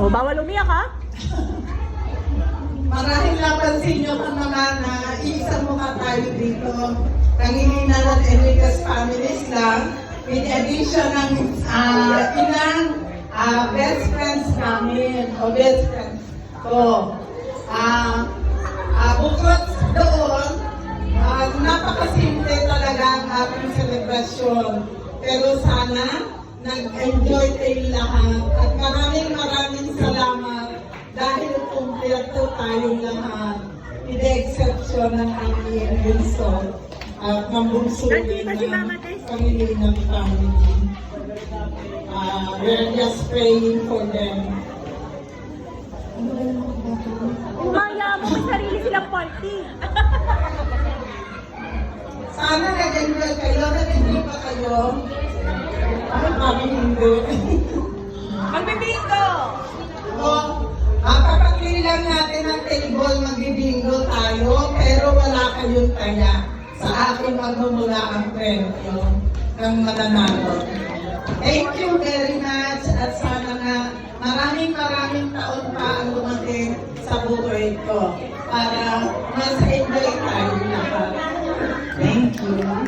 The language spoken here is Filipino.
Oh, bawal umiyak ha? Marahil napansin nyo pa naman na iisang mukha tayo dito. Nanginginan ng Enriquez families lang. In addition ng ilang best friends namin o best friends ko. Bukod doon, napakasimple talaga ang ating selebrasyon. Pero sana nag-enjoy kayo lahat. At maraming salamat dahil kumpleto tayong lahat. With the exception ng aming bunso at ng bunso ng Pangilinan family. We're just praying for them. Umaya mo, sarili silang party. Sana nag-enjoy kayo. Nag-enjoy pa kayo? Ay, kami hindi. Magbibingo! Kapag lang natin ang table, magbibingo tayo, pero wala kayong taya. Sa akin magmumula ang premyo ng mananalo. Thank you very much at sana nga maraming taon pa ang dumating sa buhay ko para mas enjoy tayo lahat. Thank you.